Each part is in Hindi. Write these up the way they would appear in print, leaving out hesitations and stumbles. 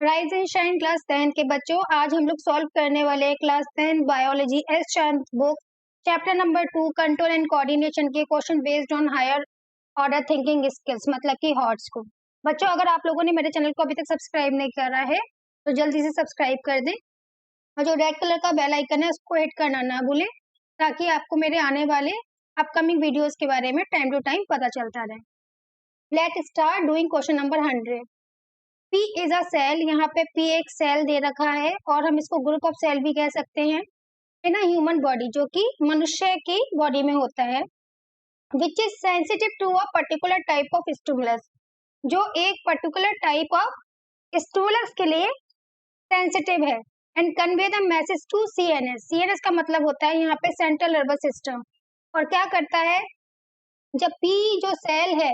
राइज एंड शाइन क्लास 10 के बच्चों, आज हम लोग सॉल्व करने वाले हैं class 10 biology S Chand book chapter number 2 control and coordination के question based on higher order thinking skills, मतलब कि हॉट्स को। बच्चों, अगर आप लोगों ने मेरे चैनल को अभी तक सब्सक्राइब नहीं करा है तो जल्दी से सब्सक्राइब कर दें और जो रेड कलर का बेल आइकन है उसको हिट करना ना भूलें, ताकि आपको मेरे आने वाले अपकमिंग वीडियोस के बारे में टाइम टू टाइम पता चलता रहे। Let start doing question number 100। P is a cell, यहाँ पे P एक सेल दे रखा है और हम इसको ग्रुप ऑफ सेल भी कह सकते हैं इन अ ह्यूमन बॉडी, जो कि मनुष्य की बॉडी में होता है। Which is sensitive to a particular type of stimulus, जो एक पर्टिकुलर टाइप ऑफ स्टिमुलस के लिए सेंसिटिव है। And convey the message to CNS। CNS का मतलब होता है यहाँ पे सेंट्रल नर्वस सिस्टम। और क्या करता है, जब P जो सेल है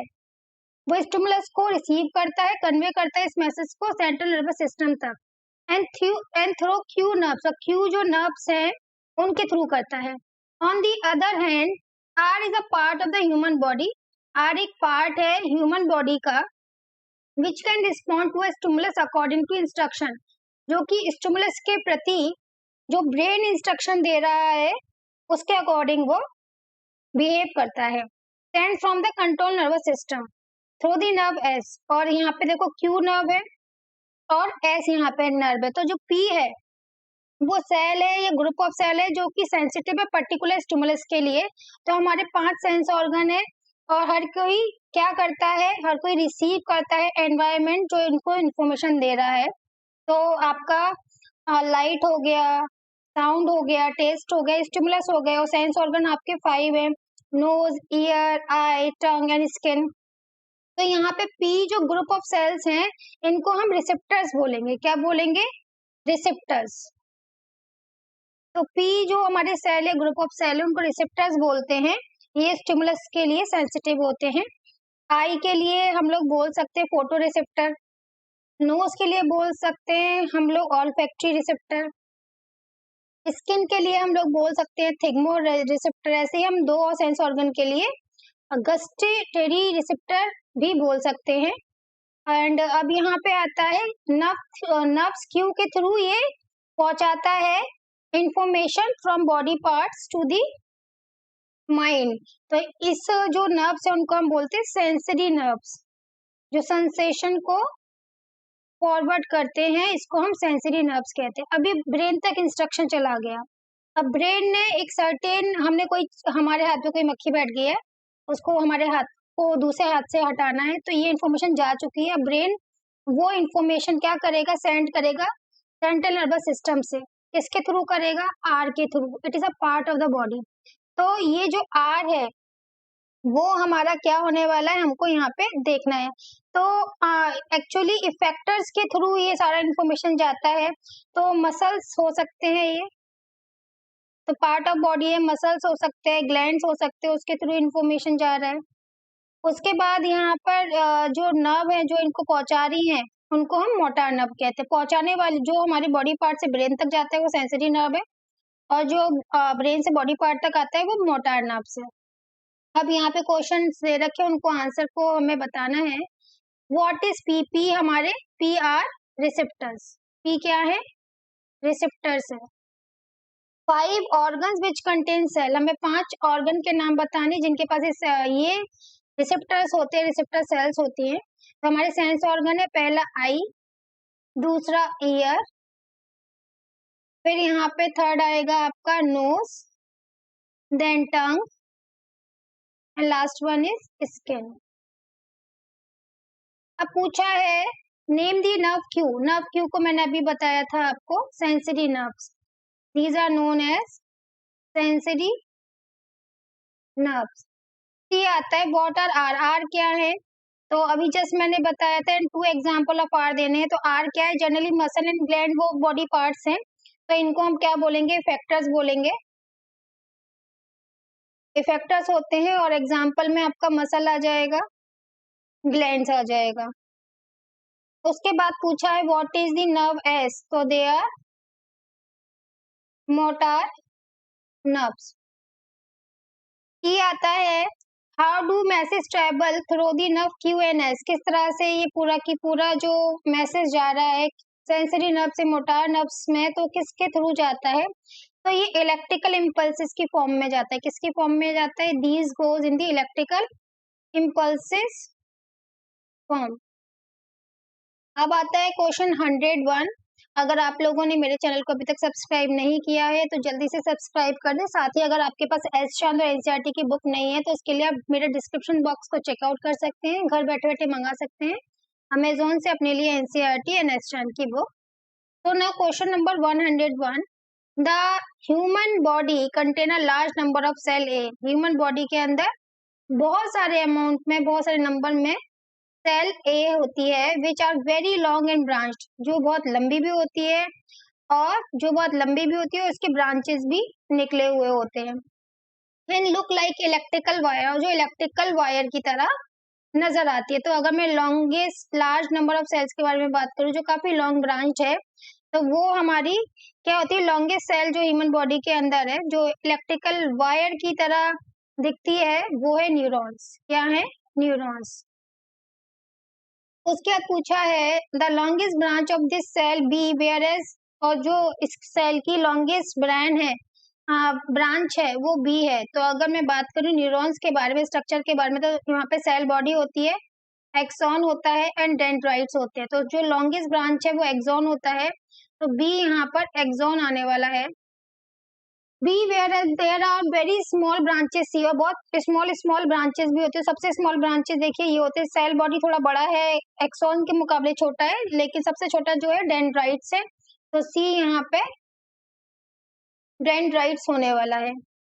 वो स्टिमुलस को रिसीव करता है, कन्वे करता है इस मैसेज को सेंट्रल नर्वस सिस्टम तक, and through Q nerves, Q जो नर्व्स हैं उनके थ्रू करता है। On the other hand, R is a part of the human body. R एक पार्ट है ह्यूमन बॉडी का, which can respond to a stimulus according to instruction, जो कि स्टिमुलस के प्रति जो ब्रेन इंस्ट्रक्शन दे रहा है उसके अकॉर्डिंग वो बिहेव करता है। Send from the control nervous system through the nerve S. और यहाँ पे देखो क्यू नर्व है और एस यहाँ पे नर्व है। तो जो पी है वो सेल है, ये ग्रुप ऑफ सेल है जो कि सेंसिटिव है पर्टिकुलर स्टिमुलस के लिए। तो हमारे 5 सेंस ऑर्गन है और हर कोई क्या करता है, हर कोई रिसीव करता है एनवायरनमेंट जो इनको इंफॉर्मेशन दे रहा है। तो आपका लाइट हो गया, साउंड हो गया, टेस्ट हो गया, स्टिमुलस हो गया। और सेंस ऑर्गन आपके 5 है, nose, ear, eye, tongue and skin. तो यहाँ पे P जो ग्रुप ऑफ सेल्स हैं इनको हम रिसेप्टर्स बोलेंगे। क्या बोलेंगे? रिसेप्टर्स। तो P जो हमारे सेल है, ग्रुप ऑफ सेल है, उनको रिसेप्टर्स बोलते हैं। ये स्टिमुलस के लिए सेंसिटिव होते हैं। आई के लिए हम लोग बोल सकते हैं फोटो रिसेप्टर, नोज के लिए बोल सकते हैं हम लोग ऑल्फैक्टरी रिसेप्टर, स्किन के लिए हम लोग बोल सकते हैं थिग्मो रिसेप्टर। ऐसे ही हम 2 और सेंस ऑर्गन के लिए गस्टेटरी रिसेप्टर भी बोल सकते हैं। एंड अब यहाँ पे आता है नर्व्स क्यू के थ्रू ये पहुंचाता है information from body parts to the mind. तो इस जो नर्व्स है उनको हम बोलते हैं सेंसरी नर्व्स, जो सेंसेशन को फॉरवर्ड करते हैं, इसको हम सेंसरी नर्व्स कहते हैं। अभी ब्रेन तक इंस्ट्रक्शन चला गया। अब ब्रेन ने एक सर्टेन, हमने कोई, हमारे हाथ में कोई मक्खी बैठ गई है, उसको हमारे हाथ को दूसरे हाथ से हटाना है, तो ये इन्फॉर्मेशन जा चुकी है। ब्रेन वो इन्फॉर्मेशन क्या करेगा, सेंड करेगा सेंट्रल नर्वस सिस्टम से। किसके थ्रू करेगा? आर के through. It is a part of the body. तो ये जो आर है वो हमारा क्या होने वाला है, हमको यहाँ पे देखना है। तो एक्चुअली इफेक्टर्स के थ्रू ये सारा इन्फॉर्मेशन जाता है। तो मसल्स हो सकते हैं, ये तो पार्ट ऑफ बॉडी है, मसल्स हो सकते हैं, ग्लैंड्स हो सकते हैं, उसके थ्रू इन्फॉर्मेशन जा रहा है। उसके बाद यहाँ पर जो नर्व है जो इनको पहुंचा रही है उनको हम मोटर नर्व कहते हैं। पहुंचाने वाली जो हमारी बॉडी पार्ट से ब्रेन तक जाता है वो सेंसरी नर्व है, और जो ब्रेन से बॉडी पार्ट तक आता है वो मोटर नर्व है। अब यहाँ पे क्वेश्चन दे रखे हैं, उनको आंसर को हमें बताना है। What is P? पी हमारे पी आर रिसेप्टर्स। पी क्या है? रिसेप्टर्स है। 5 ऑर्गन्स विच कंटेन सेल, हमें 5 ऑर्गन के नाम बताने जिनके पास ये रिसेप्टर्स होते हैं, रिसेप्टर सेल्स होती हैं। तो हमारे सेंस ऑर्गन है, पहला आई, दूसरा ईयर, फिर यहाँ पे थर्ड आएगा आपका nose, then tongue and last one is skin. अब पूछा है name the nerve Q. Nerve Q को मैंने अभी बताया था आपको, sensory nerves. These are known as sensory nerves. C आता है व्हाट आर आर। आर क्या है? तो अभी जस्ट मैंने बताया था, 2 एग्जांपल ऑफ आर देने हैं। तो आर क्या है? जनरली मसल एंड ग्लैंड वो बॉडी पार्ट्स हैं, तो इनको हम क्या बोलेंगे? इफेक्टर्स बोलेंगे। इफेक्टर्स होते हैं और एग्जांपल में आपका मसल आ जाएगा, ग्लैंड्स आ जाएगा। उसके बाद पूछा है what is the nerves, तो they are motor nerves. E आता है how do message travel through the nerve Q N S. किस तरह से ये पूरा की पूरा जो मैसेज जा रहा है सेंसरी नर्व से मोटार नर्व्स में, तो किसके थ्रू जाता है? तो ये इलेक्ट्रिकल इम्पल्सेस की फॉर्म में जाता है। किसकी फॉर्म में जाता है? These goes in the electrical impulses form. अब आता है क्वेश्चन 101। अगर आप लोगों ने मेरे चैनल को अभी तक सब्सक्राइब नहीं किया है तो जल्दी से सब्सक्राइब कर दें। साथ ही अगर आपके पास एस चांद और एनसीईआरटी की बुक नहीं है तो उसके लिए आप मेरे डिस्क्रिप्शन बॉक्स को चेकआउट कर सकते हैं, घर बैठे बैठे मंगा सकते हैं अमेजोन से अपने लिए एनसीईआरटी एंड एस चांद की बुक। तो now question number 101। The human body contain a large number of cell A. Human body के अंदर बहुत सारे अमाउंट में, बहुत सारे नंबर में सेल ए होती है which are very long and branched, जो बहुत लंबी भी होती है और जो बहुत लंबी भी होती है उसके ब्रांचेस भी निकले हुए होते हैं। And look like electrical wire, जो इलेक्ट्रिकल वायर की तरह नजर आती है। तो अगर मैं longest large number of cells के बारे में बात करूं जो काफी लॉन्ग ब्रांच है, तो वो हमारी क्या होती है? लॉन्गेस्ट सेल जो ह्यूमन बॉडी के अंदर है जो इलेक्ट्रिकल वायर की तरह दिखती है वो है न्यूरॉन्स। क्या है? न्यूरॉन्स। उसके बाद पूछा है the longest branch of this cell B whereas, और जो इस सेल की लॉन्गेस्ट ब्रांच है वो बी है। तो अगर मैं बात करूं न्यूरॉन्स के बारे में, स्ट्रक्चर के बारे में, तो यहाँ पे सेल बॉडी होती है, एक्सॉन होता है एंड डेंड्राइट्स होते हैं। तो जो लॉन्गेस्ट ब्रांच है वो एक्सॉन होता है, तो बी यहाँ पर एक्सॉन आने वाला है। B where there are very small branches C, और बहुत स्मॉल स्मॉल ब्रांचेस भी होते हैं। सबसे स्मॉल ब्रांचेस देखिए ये होते हैं, सेल बॉडी थोड़ा बड़ा है, एक्सॉन के मुकाबले छोटा है, लेकिन सबसे छोटा जो है डेंड्राइट्स है। तो सी यहाँ पे डेंड्राइट्स होने वाला है।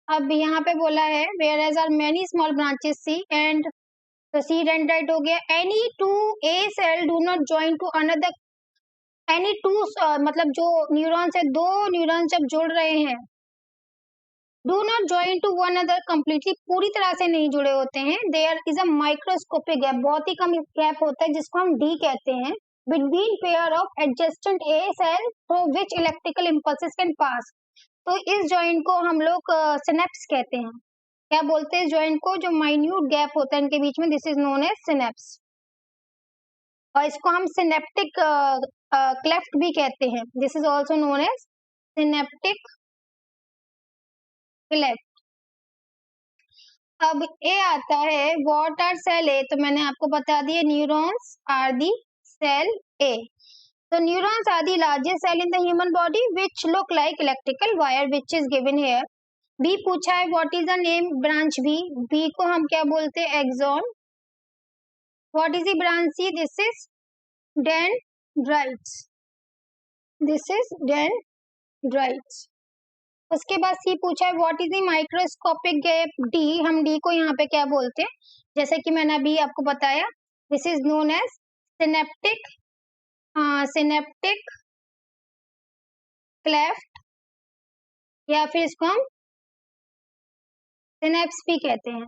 अब यहाँ पे बोला है whereas are many small branches C and, तो सी डेंड्राइट हो गया। Any two a cell do not join to another, any two मतलब जो न्यूरॉन्स है, दो न्यूरॉन्स जब जुड़ रहे हैं, do not join to one other completely, पूरी तरह से नहीं जुड़े होते हैं। There is a microscopic gap, बहुत ही कम गैप होता है जिसको हम डी कहते हैं, between pair of adjacent a cell through which electrical impulses can pass. तो इस जॉइंट को हम लोग सिनेप्स कहते हैं। क्या बोलते हैं इस जॉइंट को? जो माइन्यूट गैप होता है इनके बीच में, this is known as synapse, और इसको हम सिनेप्टिक क्लेफ्ट भी कहते हैं। This is also known as synaptic cleft. अब ए आता है व्हाट आर सेल ए, तो मैंने आपको बता दिया neurons are the cell A. तो neurons are the largest cell in the human body which look like electrical wire which is given here. B पूछा है what is the name branch B, B को हम क्या बोलते हैं? Axon. What is the branch C? This is dendrites, this is dendrites. उसके बाद सी पूछा है what is the microscopic gap D, हम डी को यहाँ पे क्या बोलते हैं? जैसे कि मैंने अभी आपको बताया, this is known as synaptic, synaptic cleft, या फिर इसको हम सिनेप्स भी कहते हैं।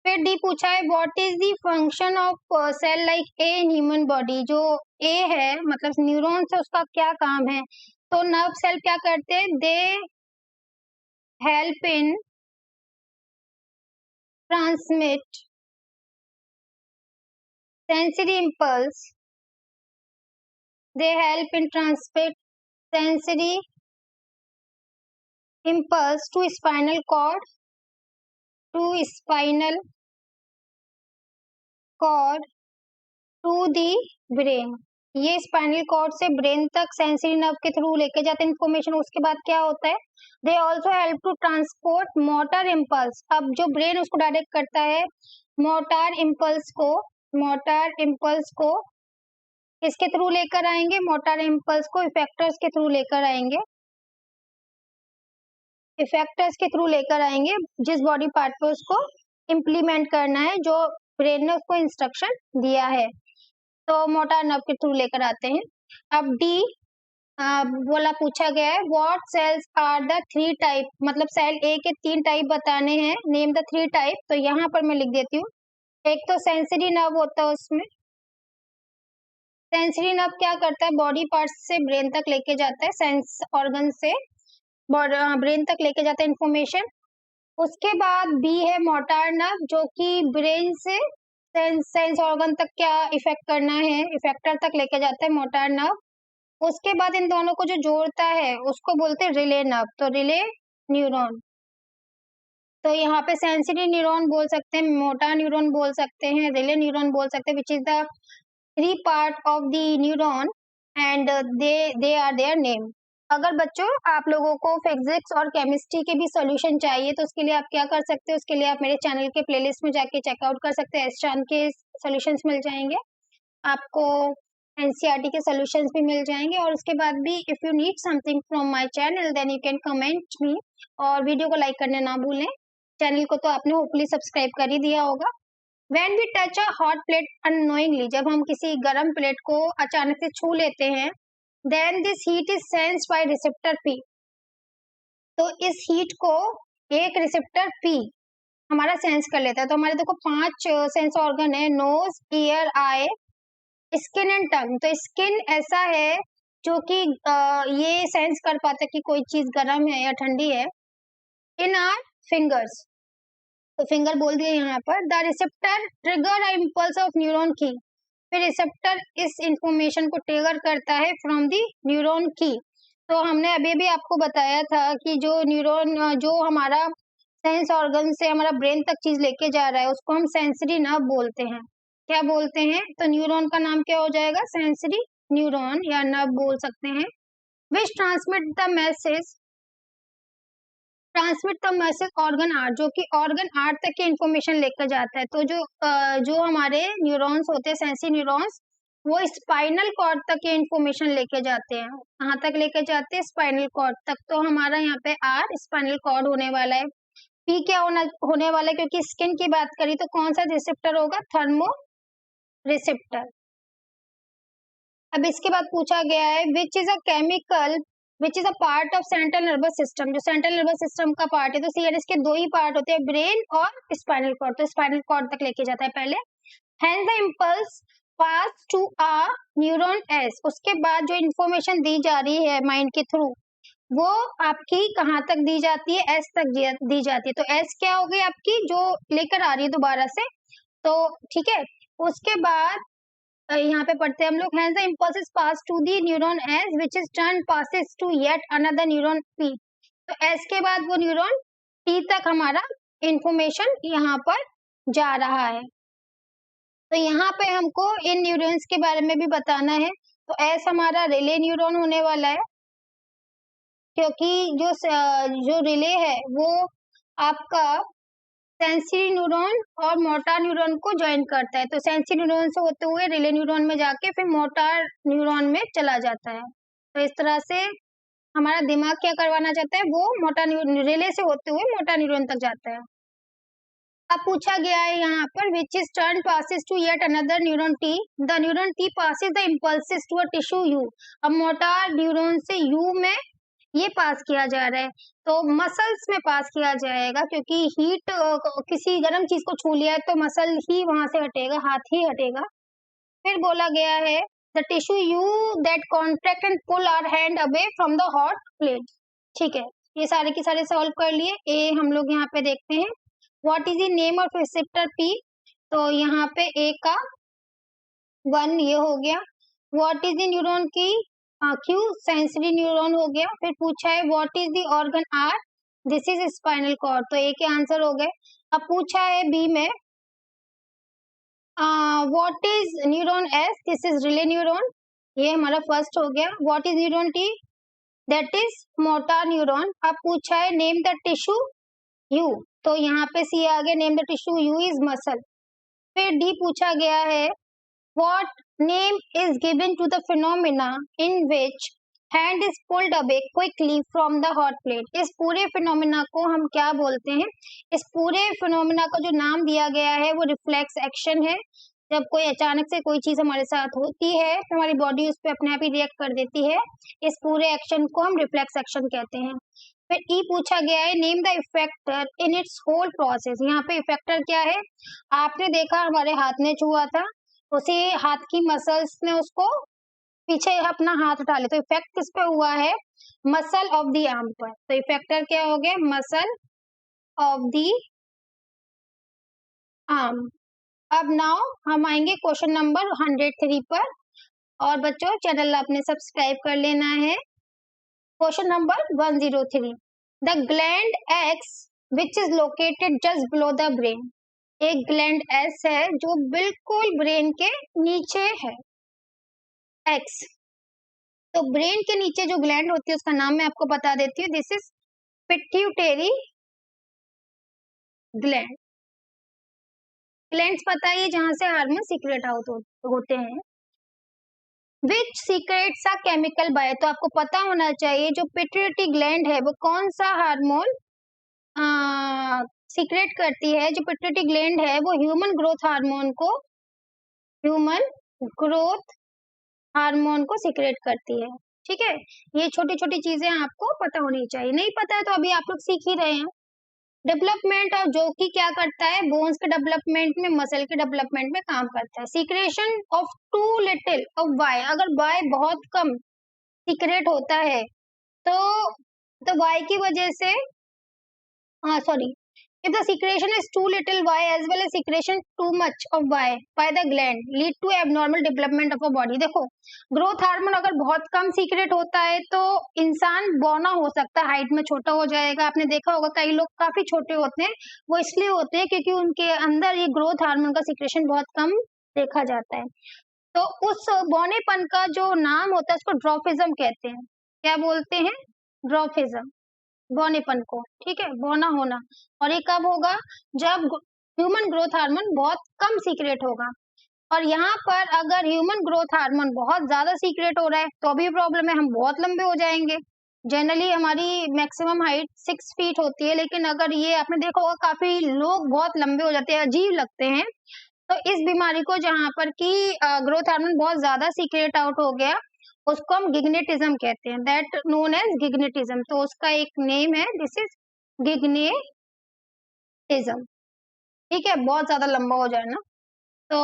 फिर डी पूछा है what is the function of cell like A in human body, जो ए है मतलब न्यूरॉन से उसका क्या काम है? तो नर्व सेल क्या करते हैं? They help in transmit sensory impulse, they help in transmit sensory impulse to spinal cord, to spinal cord to the brain। ये स्पाइनल कॉर्ड से ब्रेन तक सेंसरी नर्व के थ्रू लेके जाते हैं इन्फॉर्मेशन। उसके बाद क्या होता है? They also help to transport motor impulse, अब जो ब्रेन उसको डायरेक्ट करता है मोटार इम्पल्स को, मोटार इम्पल्स को किसके थ्रू लेकर आएंगे? मोटार इम्पल्स को इफेक्टर्स के थ्रू लेकर आएंगे, इफेक्टर्स के थ्रू लेकर आएंगे जिस बॉडी पार्ट पे उसको इम्प्लीमेंट करना है, जो ब्रेन ने उसको इंस्ट्रक्शन दिया है, तो मोटार नर्व के थ्रू लेकर आते हैं। अब डी बोला पूछा गया है what cells are the three type, मतलब सेल ए के तीन टाइप बताने हैं, नेम द थ्री टाइप। तो यहाँ पर मैं लिख देती हूँ, एक तो सेंसरी नर्व होता है, उसमें सेंसरी नर्व क्या करता है? बॉडी पार्ट्स से ब्रेन तक लेके जाता है, सेंस ऑर्गन से ब्रेन तक लेके जाता है इंफॉर्मेशन। उसके बाद बी है मोटार नर्व, जो कि ब्रेन से सेंस ऑर्गन तक क्या इफेक्ट करना है, इफेक्टर तक लेके जाता है मोटार नर्व। उसके बाद इन दोनों को जो जोड़ता है उसको बोलते हैं रिले नर्व, तो रिले न्यूरॉन। तो यहाँ पे सेंसरी न्यूरॉन बोल सकते हैं, मोटा न्यूरॉन बोल सकते हैं, रिले न्यूरॉन बोल सकते हैं, which is the three part of the neuron and they are their name. अगर बच्चों आप लोगों को फिजिक्स और केमिस्ट्री के भी सॉल्यूशन चाहिए तो उसके लिए आप क्या कर सकते हो, उसके लिए आप मेरे चैनल के प्लेलिस्ट में जाके चेकआउट कर सकते हैं। एस चांद के सॉल्यूशंस मिल जाएंगे आपको, एनसीईआरटी के सॉल्यूशंस भी मिल जाएंगे। और उसके बाद भी if you need something from my channel then you can comment me, और वीडियो को लाइक करना ना भूलें। चैनल को तो आपने होपफुली सब्सक्राइब कर ही दिया होगा। When we touch a hot plate unknowingly, जब हम किसी गर्म प्लेट को अचानक से छू लेते हैं, then this heat is sensed by receptor P। तो इस हीट को एक रिसेप्टर P हमारा सेंस कर लेता है। तो हमारे देखो 5 सेंस ऑर्गन है, nose, ear, eye, skin and tongue. तो स्किन ऐसा है जो कि ये सेंस कर पाता है कि कोई चीज गर्म है या ठंडी है। इन आर फिंगर्स, तो फिंगर बोल दिए यहाँ पर। The receptor trigger a impulse of neuron की, फिर रिसेप्टर इस इंफॉर्मेशन को ट्रिगर करता है फ्रॉम द न्यूरॉन की। तो हमने अभी भी आपको बताया था कि जो न्यूरॉन जो हमारा सेंस ऑर्गन से हमारा ब्रेन तक चीज लेके जा रहा है उसको हम सेंसरी नर्व बोलते हैं। क्या बोलते हैं? तो न्यूरॉन का नाम क्या हो जाएगा? सेंसरी न्यूरॉन या नर्व बोल सकते हैं। Which transmit the message organ art, जो कि ऑर्गन आर्ट तक की इंफॉर्मेशन लेकर जाता है। तो जो हमारे न्यूरॉन्स होते हैं, सेंसरी न्यूरॉन्स, वो स्पाइनल कॉर्ड तक की इंफॉर्मेशन लेके जाते हैं। कहाँ तक लेके जाते हैं? स्पाइनल कॉर्ड तक। तो हमारा यहाँ पे आर स्पाइनल कॉर्ड होने वाला है। पी क्या होने वाला है? क्योंकि स्किन की बात करी तो कौन सा रिसेप्टर होगा? Thermo receptor. अब इसके बाद पूछा गया है which is a part of central nervous system. जो सेंट्रल नर्वस सिस्टम का पार्ट है, तो सीआरएस के दो ही पार्ट होते हैं, ब्रेन और स्पाइनल कॉर्ड। तो स्पाइनल कॉर्ड तक लेके जाता है पहले। Hence the impulse pass to a neuron S, उसके बाद जो इंफॉर्मेशन दी जा रही है माइंड के थ्रू वो आपकी कहाँ तक दी जाती है? एस तक दी जाती है। तो एस क्या हो गई आपकी? जो लेकर आ रही है दोबारा से। तो ठीक है, उसके बाद यहाँ पे पढ़ते हैं हम लोग, hence the impulses pass to the neuron S which is turn passes to yet another neuron P. तो एस के बाद वो न्यूरॉन टी तक हमारा इंफॉर्मेशन यहाँ पर जा रहा है। तो यहाँ पे हमको इन न्यूरॉन्स के बारे में भी बताना है। तो एस हमारा रिले न्यूरॉन होने वाला है, क्योंकि जो रिले है वो आपका सेंसरी न्यूरॉन और मोटर न्यूरॉन को ज्वाइन करता है। तो सेंसरी न्यूरॉन से होते हुए रिले न्यूरॉन में जाके फिर मोटर न्यूरॉन में चला जाता है। तो इस तरह से हमारा दिमाग क्या करवाना चाहता है? वो रिले से होते हुए मोटर न्यूरॉन तक जाता है। अब पूछा गया है यहाँ पर which is turn passes to yet another neuron T, the neuron T passes the impulses to a tissue U. अब मोटर न्यूरॉन से यू में ये पास किया जा रहा है, तो मसल्स में पास किया जाएगा, क्योंकि हीट किसी गर्म चीज को छू लिया है तो मसल ही वहां से हटेगा, हाथ ही हटेगा। फिर बोला गया है the tissue U that contract and pull our hand away from the hot plate. ठीक है, ये सारे के सारे सॉल्व कर लिए। ए हम लोग यहाँ पे देखते हैं, what is the name of receptor P. तो यहाँ पे ए का 1 ये हो गया। What is the neuron Q? Q sensory neuron हो गया। फिर पूछा है what is the organ R, this is spinal cord. तो ए के आंसर हो गए। अब पूछा है बी में what is neuron S, this is relay neuron, ये हमारा फर्स्ट हो गया। What is neuron T, that is motor neuron. अब पूछा है नेम द टिश्यू यू, तो यहाँ पे सी आ गया, name the tissue you is muscle. फिर डी पूछा गया है what name is given to the phenomena in which hand is pulled away quickly from the hot plate। इस पूरे फिनोमिना को हम क्या बोलते हैं? इस पूरे फिनोमिना का जो नाम दिया गया है वो रिफ्लेक्स एक्शन है। जब कोई अचानक से कोई चीज हमारे साथ होती है तो हमारी बॉडी उस पर अपने आप ही रिएक्ट कर देती है, इस पूरे एक्शन को हम रिफ्लेक्स एक्शन कहते हैं। फिर ई पूछा गया है name the effector in its whole process. यहाँ पे इफेक्टर क्या है? आपने देखा हमारे हाथ ने छुआ था, उसी हाथ की मसल्स ने उसको पीछे अपना हाथ उठा ले, तो इफेक्ट किस पे हुआ है? मसल ऑफ द आर्म पर। तो इफेक्टर क्या हो गया? Muscle of the arm. अब नाउ हम आएंगे क्वेश्चन नंबर 103 पर। और बच्चों चैनल आपने सब्सक्राइब कर लेना है। Question number 103, the gland x which is located just below the brain. एक ग्लैंड एस है जो बिल्कुल ब्रेन के नीचे है, एक्स। तो ब्रेन के नीचे जो ग्लैंड होती है उसका नाम मैं आपको बता देती हूँ, this is pituitary gland. Glands पता है जहां से हार्मोन सीक्रेट आउट होते हैं। विच सीक्रेट्स अ केमिकल बाय, तो आपको पता होना चाहिए जो पिट्यूटरी ग्लैंड है वो कौन सा हार्मोन सीक्रेट करती है। जो पिट्यूटरी ग्लैंड है वो ह्यूमन ग्रोथ हार्मोन को सीक्रेट करती है। ठीक है, ये छोटी छोटी चीजें आपको पता होनी चाहिए। नहीं पता है तो अभी आप लोग सीख ही रहे हैं। डेवलपमेंट और जो कि क्या करता है, बोन्स के डेवलपमेंट में, मसल के डेवलपमेंट में काम करता है। Secretion of too little of Y, अगर वाई बहुत कम सीक्रेट होता है तो वाई की वजह से sorry, if the secretion is too little y as well as secretion too much of y by the gland lead to abnormal development of a body। देखो, ग्रोथ हार्मोन अगर बहुत कम सीक्रेट होता है तो इंसान बौना हो सकता है, हाइट में छोटा हो जाएगा। आपने देखा होगा कई लोग काफी छोटे होते हैं, वो इसलिए होते हैं क्योंकि उनके अंदर ये ग्रोथ हार्मोन का सीक्रेशन बहुत कम देखा जाता है। तो उस बौनेपन का जो नाम होता है उसको ड्रॉफिज्म कहते हैं। क्या बोलते हैं? ड्रॉफिज्म, बौनेपन को। ठीक है, बौना होना। और ये कब होगा? जब ह्यूमन ग्रोथ हार्मोन बहुत कम सीक्रेट होगा। और यहाँ पर अगर ह्यूमन ग्रोथ हार्मोन बहुत ज्यादा सीक्रेट हो रहा है तो भी प्रॉब्लम है, हम बहुत लंबे हो जाएंगे। जनरली हमारी मैक्सिमम हाइट 6 फीट होती है, लेकिन अगर ये आपने देखा होगा काफी लोग बहुत लंबे हो जाते हैं, अजीब लगते हैं। तो इस बीमारी को जहाँ पर की ग्रोथ हार्मोन बहुत ज्यादा सीक्रेट आउट हो गया उसको हम गिग्नेटिज्म कहते हैं, दैट नोन एज गिग्नेटिज्म। तो उसका एक नेम है, दिस इज गिग्नेटिज्म। ठीक है, बहुत ज्यादा लंबा हो जाए ना। तो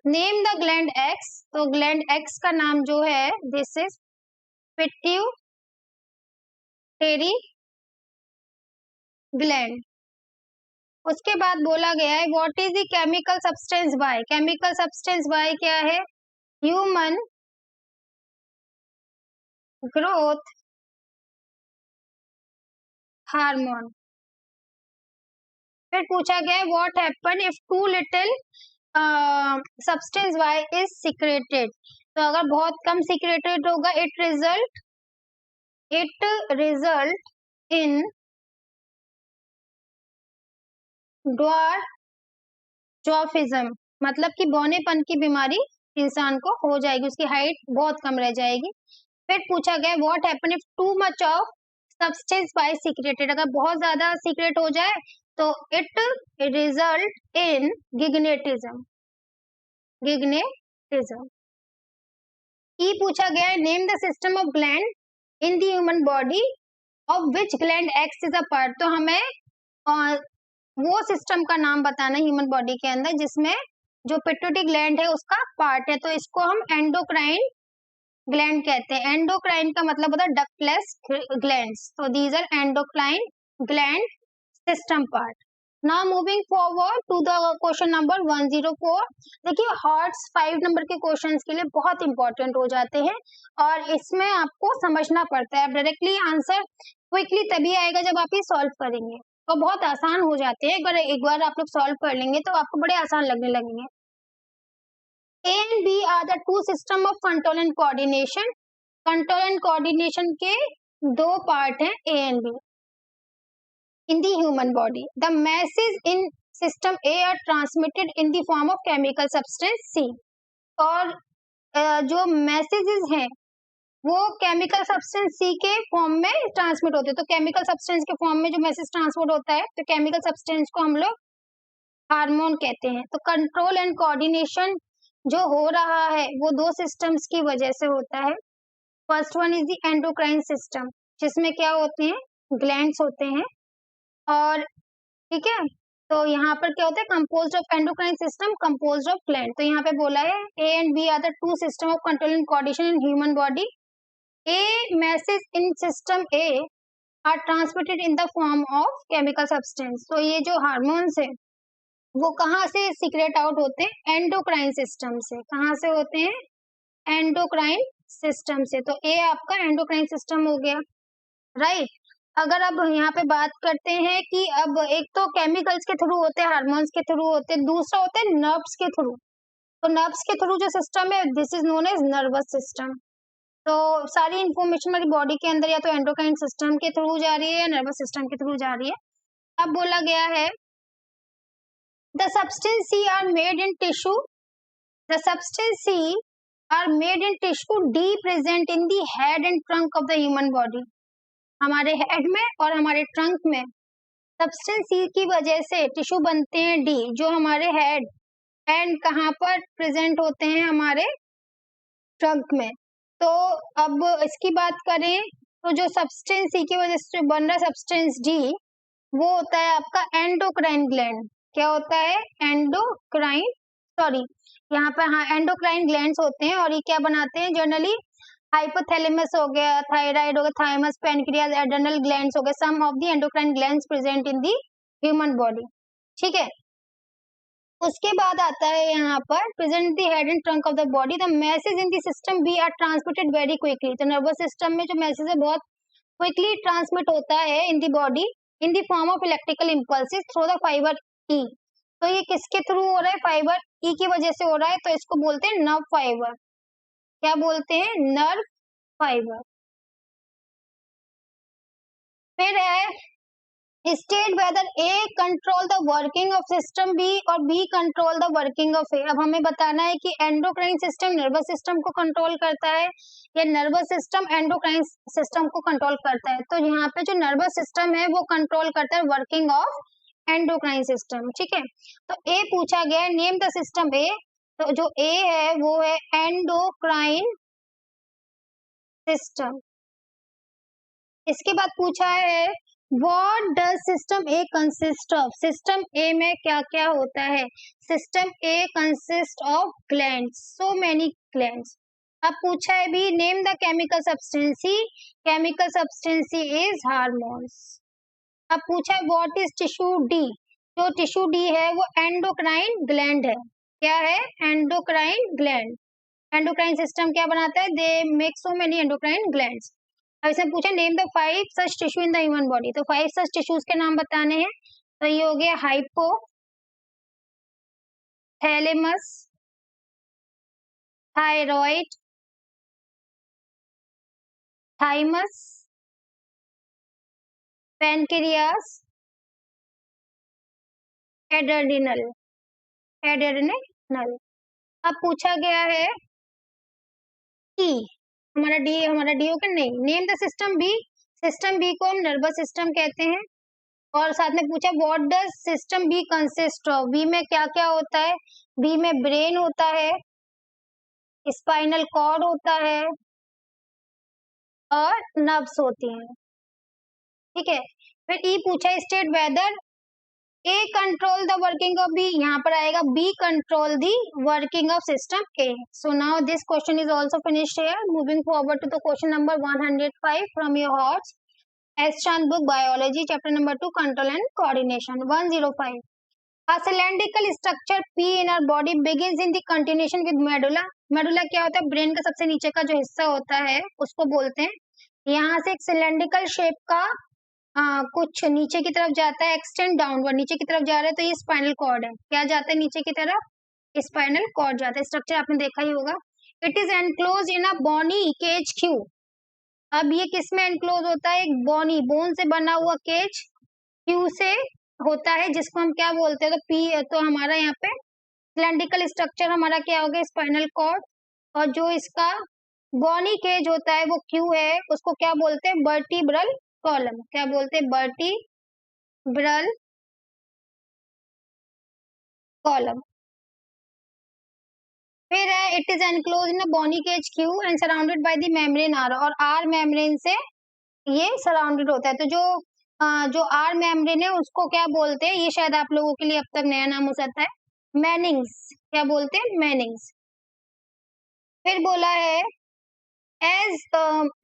नेम द ग्लैंड एक्स, तो ग्लैंड एक्स का नाम जो है दिस इज पिट्यूटरी ग्लैंड। उसके बाद बोला गया है what is the chemical substance Y. Chemical substance Y क्या है? Human growth hormone. फिर पूछा गया है what happen if too little substance Y is secreted. तो अगर बहुत कम सीक्रेटेड होगा इट रिजल्ट इन ड्वार्फिज्म, मतलब कि बौनेपन की बीमारी इंसान को हो जाएगी, उसकी हाइट बहुत कम रह जाएगी। फिर पूछा गया what happen if too much of substance Y secreted, अगर बहुत ज्यादा सीक्रेट हो जाए तो इट रिजल्ट इन गिग्नेटिज्म। ई पूछा गया है name the system of gland in the human body of which gland x is a part. तो हमें वो सिस्टम का नाम बताना ह्यूमन बॉडी के अंदर जिसमें जो पिट्यूटरी ग्लैंड है उसका पार्ट है, तो इसको हम एंडोक्राइन ग्लैंड कहते हैं। एंडोक्राइन का मतलब होता है डक्टलेस ग्लैंड्स, तो these are endocrine gland system part. Now moving forward to the question number 104। देखिए हार्ट्स 5 नंबर के क्वेश्चंस के लिए बहुत इंपॉर्टेंट हो जाते हैं और इसमें आपको समझना पड़ता है। डायरेक्टली आंसर क्विकली तभी आएगा जब आप ये सॉल्व करेंगे, तो बहुत आसान हो जाते हैं। अगर एक बार आप लोग सॉल्व कर लेंगे तो आपको बड़े आसान लगने लगेंगे। A and B are the two system of control and coordination. Control and coordination के दो पार्ट हैं A and B in the human body. The masses in system A are transmitted in the form of chemical substance C। और जो मैसेजेस हैं वो केमिकल सब्सटेंस सी के फॉर्म में ट्रांसमिट होते हैं। तो केमिकल सब्सटेंस के फॉर्म में जो मैसेज ट्रांसमिट होता है तो केमिकल सब्सटेंस को हम लोग हार्मोन कहते हैं। तो कंट्रोल एंड कोऑर्डिनेशन जो हो रहा है वो दो सिस्टम्स की वजह से होता है। First one is the endocrine system, जिसमें क्या होते हैं, ग्लैंड्स होते हैं। और ठीक है, तो यहाँ पर क्या होता है, composed of endocrine system composed of gland. तो यहाँ पे बोला है A and B are the two system of control and coordination in human body. A message in system A are transmitted in the form of chemical substance. तो ये जो हार्मोन्स है वो कहाँ से सीक्रेट आउट होते हैं? एंडोक्राइन सिस्टम से। कहाँ से होते हैं? एंडोक्राइन सिस्टम से। तो ए आपका एंडोक्राइन सिस्टम हो गया, राइट। अगर अब यहाँ पे बात करते हैं कि अब एक तो केमिकल्स के थ्रू होते हैं, हार्मोन्स के थ्रू होते हैं, दूसरा होता है नर्व्स के थ्रू। तो नर्व्स के थ्रू जो सिस्टम है, this is known as nervous system. तो सारी इंफॉर्मेशन हमारी बॉडी के अंदर या तो एंडोक्राइन सिस्टम के थ्रू जा रही है या नर्वस सिस्टम के थ्रू जा रही है। अब बोला गया है the substance C are made in tissue, the substance C are made in tissue D present in the head and trunk of the human body. हमारे हेड में और हमारे ट्रंक में सब्सटेंस सी की वजह से टिश्यू बनते हैं डी, जो हमारे हेड एंड कहाँ पर प्रेजेंट होते हैं, हमारे ट्रंक में। तो अब इसकी बात करें तो जो सब्सटेंस सी की वजह से जो बन रहा है सब्सटेंस डी, वो होता है आपका एंडोक्राइन ग्लैंड। क्या होता है? एंडोक्राइन, सॉरी यहाँ पर हाँ एंडोक्राइन ग्लैंड्स होते हैं। और ये क्या बनाते हैं जनरली? हाइपोथैलेमस हो गया, थायराइड हो गया, थाइमस, पैनक्रियाज, एड्रेनल ग्लैंड्स हो गए, some of the endocrine glands present in the human body. ठीक है, उसके बाद आता है यहाँ पर present the head and trunk of the body, the message in the system B are transmitted very quickly. तो नर्वस सिस्टम में जो मैसेज है बहुत क्विकली ट्रांसमिट होता है in the body in the form of electrical impulses through the fibre E. तो ये किसके थ्रू हो रहा है? फाइबर ई की वजह से हो रहा है, तो इसको बोलते हैं नर्व फाइबर। क्या बोलते हैं? Nerve fibre. फिर है state whether A control the working of system B और B control the working of A. अब हमें बताना है कि एंडोक्राइन सिस्टम नर्वस सिस्टम को कंट्रोल करता है या नर्वस सिस्टम एंडोक्राइन सिस्टम को कंट्रोल करता है। तो यहाँ पे जो नर्वस सिस्टम है वो कंट्रोल करता है वर्किंग ऑफ एंडोक्राइन सिस्टम। ठीक है, तो ए पूछा गया है, नेम द सिस्टम ए। तो जो ए है वो है एंडोक्राइन सिस्टम। इसके बाद पूछा है What does system A consist of? System A में क्या क्या होता है? System A consist of glands, so many glands. अब पूछा है भी name the chemical substance E, chemical substance E is hormones. अब पूछा है व्हाट इज टिश्यू डी, जो टिश्यू डी है वो एंडोक्राइन ग्लैंड है। क्या है? Endocrine gland. एंडोक्राइन सिस्टम क्या बनाता है? They make so many endocrine glands. अब इसमें पूछा name the 5 such tissue in the human body. तो 5 सच टिश्यूज के नाम बताने हैं। तो ये हो गया hypo thalamus, thyroid, thymus, pancreas, adrenal, adrenal. अब पूछा गया है कि हमारा डी हो गया नहीं। Name the system B, system B को हम नर्वस सिस्टम कहते हैं। और साथ में पूछा what does system B consist of, B में क्या क्या होता है? बी में ब्रेन होता है, स्पाइनल कॉर्ड होता है और नर्व्स होती हैं। ठीक है, फिर ई पूछा state whether A control the working of B, यहाँ पर आएगा B control the working of system A. So now this question is also finished here. Moving forward to the question number 105 from your HOTS S. Chand book Biology, chapter number 2, Control and Coordination. 105. A cylindrical structure P in our body begins in the continuation with medulla. medulla क्या होता है? ब्रेन का सबसे नीचे का जो हिस्सा होता है उसको बोलते हैं। यहाँ से एक सिलेंड्रिकल शेप का कुछ नीचे की तरफ जाता है, एक्सटेंड डाउनवर्ड, नीचे की तरफ जा रहा है, तो ये स्पाइनल कॉर्ड है। क्या जाता है नीचे की तरफ? स्पाइनल कॉर्ड जाता है। स्ट्रक्चर आपने देखा ही होगा। It is enclose in a bony cage Q. अब ये किस में एनक्लोज होता है? एक बोनी, बोन से बना हुआ केज क्यू से होता है, जिसको हम क्या बोलते हैं? तो पी, तो हमारा यहाँ पे सिलेंड्रिकल स्ट्रक्चर हमारा क्या हो गया? Spinal cord. और जो इसका बोनी केज होता है वो क्यू है, उसको क्या बोलते हैं? Vertebral column. क्या बोलते हैं? Vertebral column. फिर है it is enclose in bony cage Q and surrounded by the membrane R, और आर मेम्ब्रेन से ये सराउंडेड होता है। तो जो आर मेम्ब्रेन है उसको क्या बोलते हैं? ये शायद आप लोगों के लिए अब तक नया नाम हो सकता है, मैनिंग्स। क्या बोलते हैं? मैनिंग्स। फिर बोला है as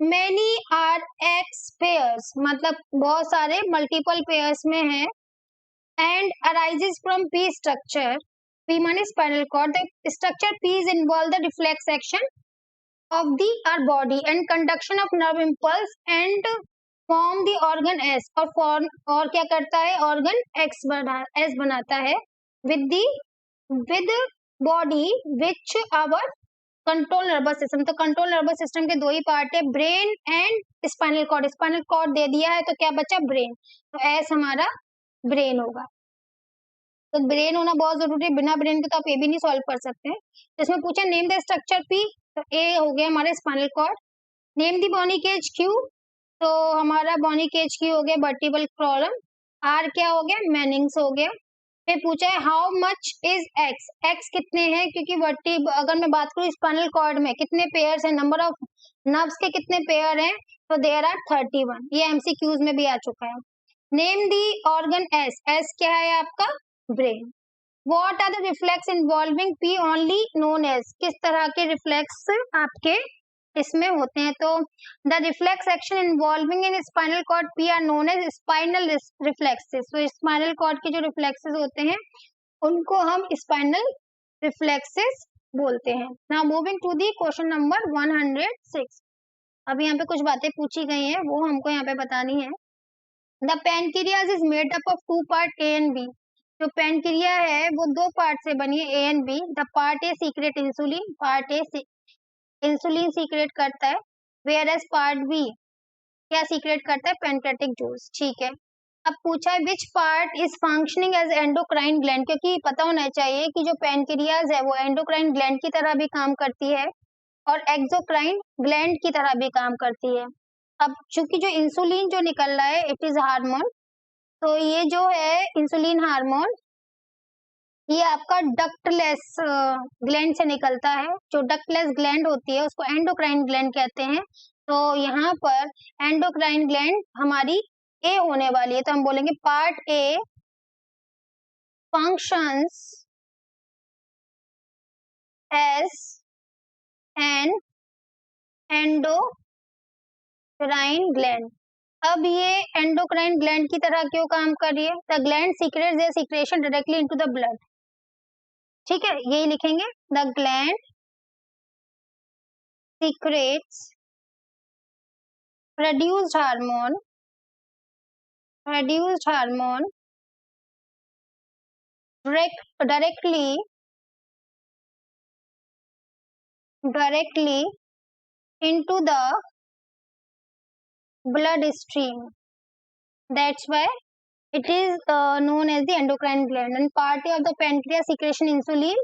many are X pairs, मतलब बहुत सारे मल्टीपल पेयर्स में है, and arises from P structure, P माने spinal cord. The structure P is involve the reflex action of the our body and conduction of nerve impulse and form the organ S और form और क्या करता है organ S बनाता है with body which our control nervous system. तो कंट्रोल नर्वस सिस्टम के दो ही पार्ट है, brain and spinal cord. Spinal cord दे दिया है तो क्या बचा, ब्रेन। तो एस हमारा ब्रेन होगा। तो ब्रेन होना बहुत जरूरी है, बिना ब्रेन के तो आप ये भी नहीं सॉल्व कर सकते हैं। तो इसमें पूछा नेम द स्ट्रक्चर पी, तो ए हो गया हमारे spinal cord. Name the bony cage Q, तो हमारा बॉनी केज क्यू हो गया वर्टिबल कॉलम। आर क्या हो गया, मैनिंग्स हो गया। फिर पूछा है how much is x, x कितने हैं, क्योंकि अगर मैं बात करूँ स्पाइनल कॉर्ड में कितने पेयर्स हैं, नंबर ऑफ नर्व्स के कितने पेयर हैं, तो देयर आर 31। ये एमसीक्यूज में भी आ चुका है। Name the organ S, S क्या है आपका, brain. What are the reflex involving P only known as, किस तरह के रिफ्लेक्स आपके इसमें होते हैं, तो the reflex action involving in spinal cord P are known as spinal reflexes. तो स्पाइनल कॉर्ड के जो रिफ्लेक्सेस होते हैं उनको हम स्पाइनल रिफ्लेक्सेस बोलते हैं। Now moving to the question number 106। अब यहाँ पे कुछ बातें पूछी गई हैं, वो हमको यहाँ पे बतानी है। The pancreas is made up of two part A and B, जो पेनक्रिया है वो दो पार्ट से बनी है, A and B. The part A secrete insulin, part A insulin secrete करता है, वेयर एज पार्ट बी क्या सीक्रेट करता है, पैनक्रेटिक जूस। ठीक है, अब पूछा है which part is functioning as endocrine gland, क्योंकि पता होना चाहिए कि जो पैनक्रियाज है वो एंडोक्राइन ग्लैंड की तरह भी काम करती है और एक्सोक्राइन ग्लैंड की तरह भी काम करती है। अब चूंकि जो इंसुलिन जो निकल रहा है इट इज हार्मोन, तो ये जो है इंसुलिन हार्मोन ये आपका डक्टलेस ग्लैंड से निकलता है। जो डक्टलेस ग्लैंड होती है उसको एंडोक्राइन ग्लैंड कहते हैं। तो यहाँ पर एंडोक्राइन ग्लैंड हमारी ए होने वाली है, तो हम बोलेंगे part A functions as an endocrine gland. अब ये एंडोक्राइन ग्लैंड की तरह क्यों काम कर रही है, the gland secretes their secretion directly into the blood. ठीक है, यही लिखेंगे, the gland secretes produced hormone directly into the blood stream. That's why it is known as the endocrine gland. And part of the pancreas secretion insulin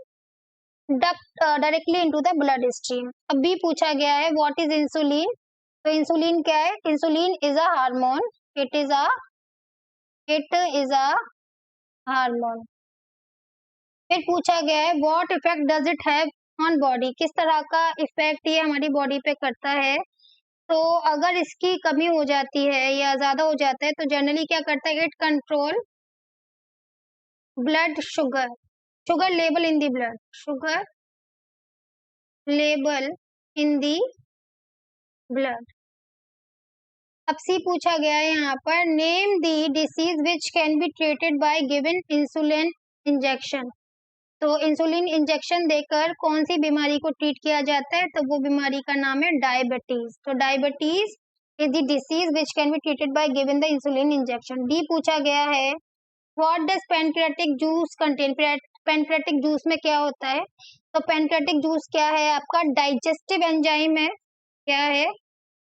directly into the blood stream. अब भी पूछा गया है what is insulin, तो इंसुलिन क्या है, insulin is a hormone, it is a hormone. फिर पूछा गया है what effect does it have on body, किस तरह का इफेक्ट ये हमारी बॉडी पे करता है। तो अगर इसकी कमी हो जाती है या ज्यादा हो जाता है तो जनरली क्या करता है, it control blood sugar level in the blood, sugar level in the blood. अब सी पूछा गया है यहाँ पर name the disease which can be treated by given insulin injection. तो इंसुलिन इंजेक्शन देकर कौन सी बीमारी को ट्रीट किया जाता है, तो वो बीमारी का नाम है डायबिटीज। तो diabetes is the disease which can be treated by given the insulin injection. D पूछा गया है what does pancreatic juice contain, pancreatic juice में क्या होता है, तो पैनक्रेटिक जूस क्या है आपका, डाइजेस्टिव एंजाइम है। क्या है,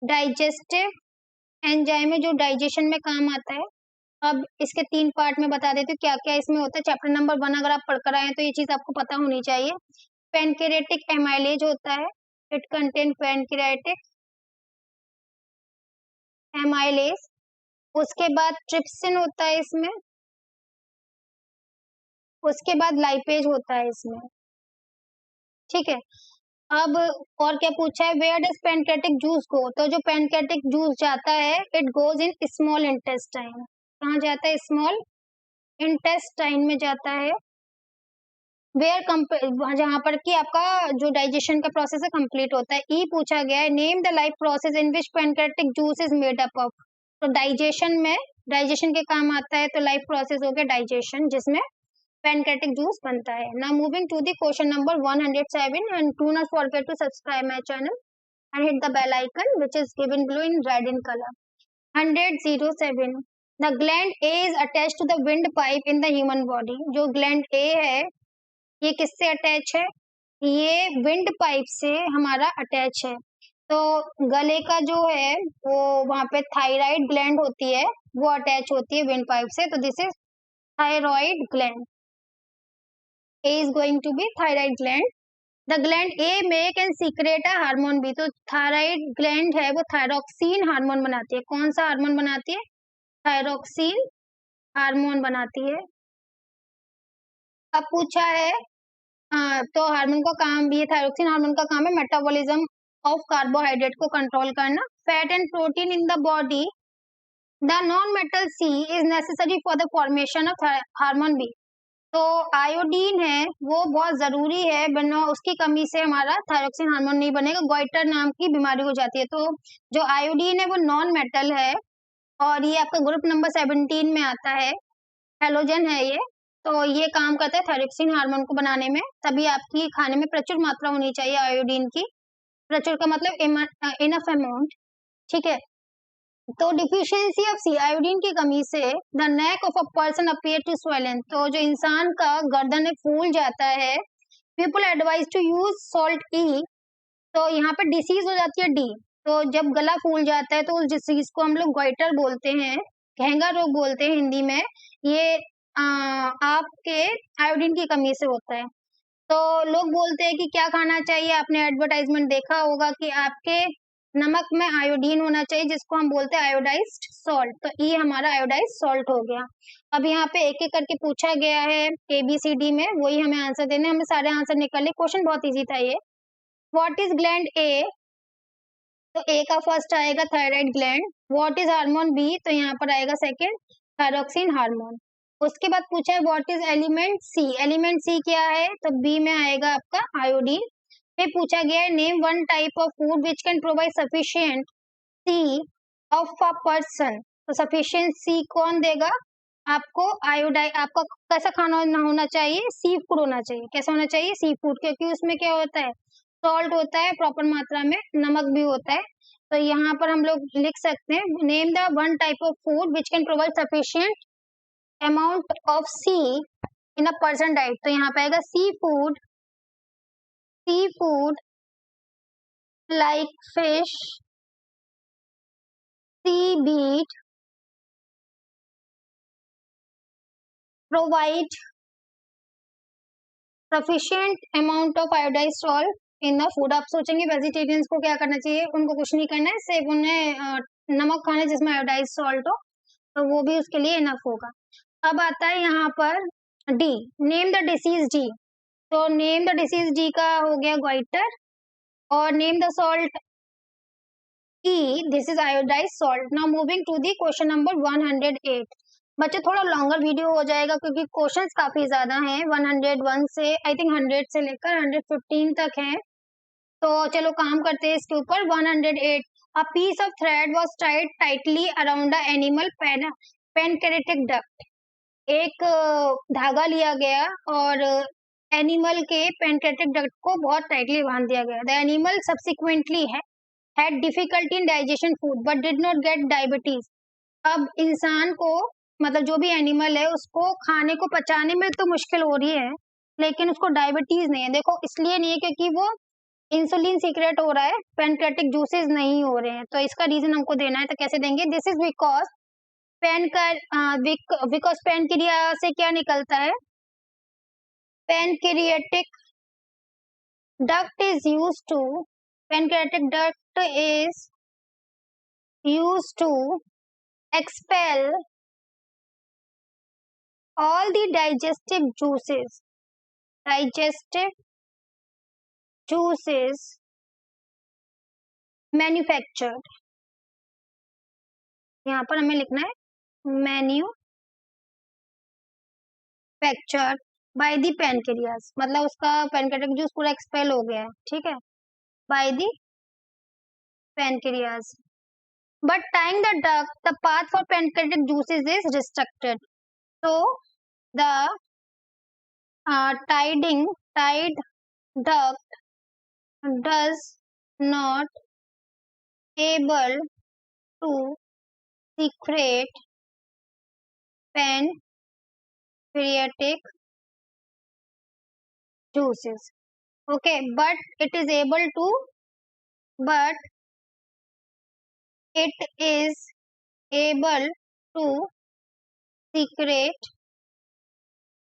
डाइजेस्टिव एंजाइम है जो डाइजेशन में काम आता है। अब इसके 3 पार्ट में बता देती हूँ क्या क्या इसमें होता है। चैप्टर नंबर 1 अगर आप पढ़कर आए तो ये चीज आपको पता होनी चाहिए। पैनक्रेटिक एमाइलेज होता है, इट कंटेन पैनक्रेटिक एमाइलेज। उसके बाद ट्रिप्सिन होता है इसमें, उसके बाद लाइपेज होता है इसमें। ठीक है, अब और क्या पूछा है, वेयर डज पैनक्रेटिक जूस गो, तो जो पैनक्रेटिक जूस जाता है it goes in small intestine. कहाँ जाता है, स्मॉल इंटेस्टाइन में जाता है। वेयर जहाँ पर कि आपका जो डाइजेशन का प्रोसेस है कंप्लीट होता है। ई पूछा गया है name the life process in which pancreatic juice is made up of, तो डाइजेशन में डाइजेशन के काम आता है, तो लाइफ प्रोसेस हो गया डाइजेशन जिसमें पैनक्रेटिक जूस बनता है। Now moving to the question number 107 and do not forget to subscribe my channel. and hit the bell icon which is given below in red in color. 107. The gland A is attached to the windpipe in the human body. जो gland A है ये किससे अटैच है? ये विंड पाइप से हमारा अटैच है. तो गले का जो है वो वहां पे थायराइड ग्लैंड होती है, वो अटैच होती है विंड पाइप से. तो this is thyroid gland. A is going to be thyroid gland. The gland A make and secrete a hormone B. तो थायराइड ग्लैंड है वो थायरोक्सिन हार्मोन बनाती है. कौन सा हार्मोन बनाती है? थायरोक्सिन हार्मोन बनाती है. अब पूछा है तो हार्मोन का काम भी है, थायरोक्सिन हार्मोन का काम है मेटाबॉलिज्म ऑफ कार्बोहाइड्रेट को कंट्रोल करना. Fat and protein in the body. The non metal C is necessary for the formation of hormone B. तो आयोडीन है वो बहुत जरूरी है, बिना उसकी कमी से हमारा थायरोक्सिन हार्मोन नहीं बनेगा, गोइटर नाम की बीमारी हो जाती है. तो जो आयोडीन है वो नॉन मेटल है और ये आपका ग्रुप नंबर 17 में आता है, हेलोजन है ये. तो ये काम करता है थायरोक्सिन हार्मोन को बनाने में. तभी आपकी खाने में प्रचुर मात्रा होनी चाहिए आयोडीन की. प्रचुर का मतलब इनफ अमाउंट. ठीक है. तो डिफिशियंसी ऑफ सी, आयोडीन की कमी से the neck of a person appear to swollen. तो जो इंसान का गर्दन फूल जाता है. People advise to use salt E. तो यहाँ पे डिसीज हो जाती है डी. तो जब गला फूल जाता है तो उस डिसीज को हम लोग गोइटर बोलते हैं, घेंगा रोग बोलते हैं हिंदी में. ये आपके आयोडीन की कमी से होता है. तो लोग बोलते हैं कि क्या खाना चाहिए. आपने एडवर्टाइजमेंट देखा होगा कि आपके नमक में आयोडीन होना चाहिए, जिसको हम बोलते हैं आयोडाइज्ड सॉल्ट. तो ये हमारा आयोडाइज्ड सॉल्ट हो गया. अब यहाँ पे एक एक करके पूछा गया है ABCD में, वही हमें आंसर देने. हमें सारे आंसर निकले. क्वेश्चन बहुत इजी था ये. What is gland A? तो ए का फर्स्ट आएगा thyroid gland. What is hormone B? तो यहाँ पर आएगा सेकेंड थायरोक्सिन हार्मोन. उसके बाद पूछा है what is element C. Element C क्या है? तो बी में आएगा आपका आयोडीन. फिर पूछा गया है name one type of food which can provide sufficient C of a person. तो सफिशिएंट सी कौन देगा आपको? आयोडाइन. आपका कैसा खाना होना चाहिए? सी फूड होना चाहिए. कैसा होना चाहिए? Sea food. क्योंकि उसमें क्या होता है? सॉल्ट होता है प्रॉपर मात्रा में, नमक भी होता है. तो यहाँ पर हम लोग लिख सकते हैं name the one type of food which can provide sufficient amount of C in a person diet. तो यहाँ पे आएगा C food like fish, seaweed, provide sufficient amount of iodized salt in the food. आप सोचेंगे वेजिटेरियंस को क्या करना चाहिए? उनको कुछ नहीं करना है, सिर्फ उन्हें नमक खाना है जिसमें आयोडाइज सॉल्ट हो, तो वो भी उसके लिए इनफ होगा. अब आता है यहाँ पर D, name the disease D. तो नेम द डिसीज डी का हो गया गोइटर. और name the salt E, this is iodized salt. Now moving to the question number 108. बच्चे थोड़ा लॉन्गर वीडियो हो जाएगा क्योंकि क्वेश्चंस काफी ज्यादा हैं. 101 से आई थिंक 100 से लेकर 115 तक हैं. तो चलो काम करते हैं इसके ऊपर. 108. A piece of thread was tied tightly around the animal pancreatic duct. एक धागा लिया गया और एनिमल के पेनक्रेटिक डक्ट को बहुत टाइटली बांध दिया गया. The animal subsequently had difficulty in digestion food but did not get diabetes. अब इंसान को मतलब जो भी एनिमल है उसको खाने को पचाने में तो मुश्किल हो रही है, लेकिन उसको डायबिटीज नहीं है. देखो इसलिए नहीं है क्योंकि वो इंसुलिन सीक्रेट हो रहा है, पेनक्रेटिक जूसेस नहीं हो रहे हैं. तो इसका रीजन हमको देना है. तो कैसे देंगे? This is because because pancreas से क्या निकलता है? Pancreatic duct is use to pancreatic duct is used to expel all the digestive juices manufactured. यहाँ पर हमें लिखना है manufactured by the pancreas. मतलब उसका पेनक्रियाटिक जूस पूरा एक्सपेल हो गया है. ठीक है, by the pancreas. But tying the duct, the path for pancreatic juices is restricted. So the tied duct does not able to secrete pancreatic juices. Okay, but it is able to secrete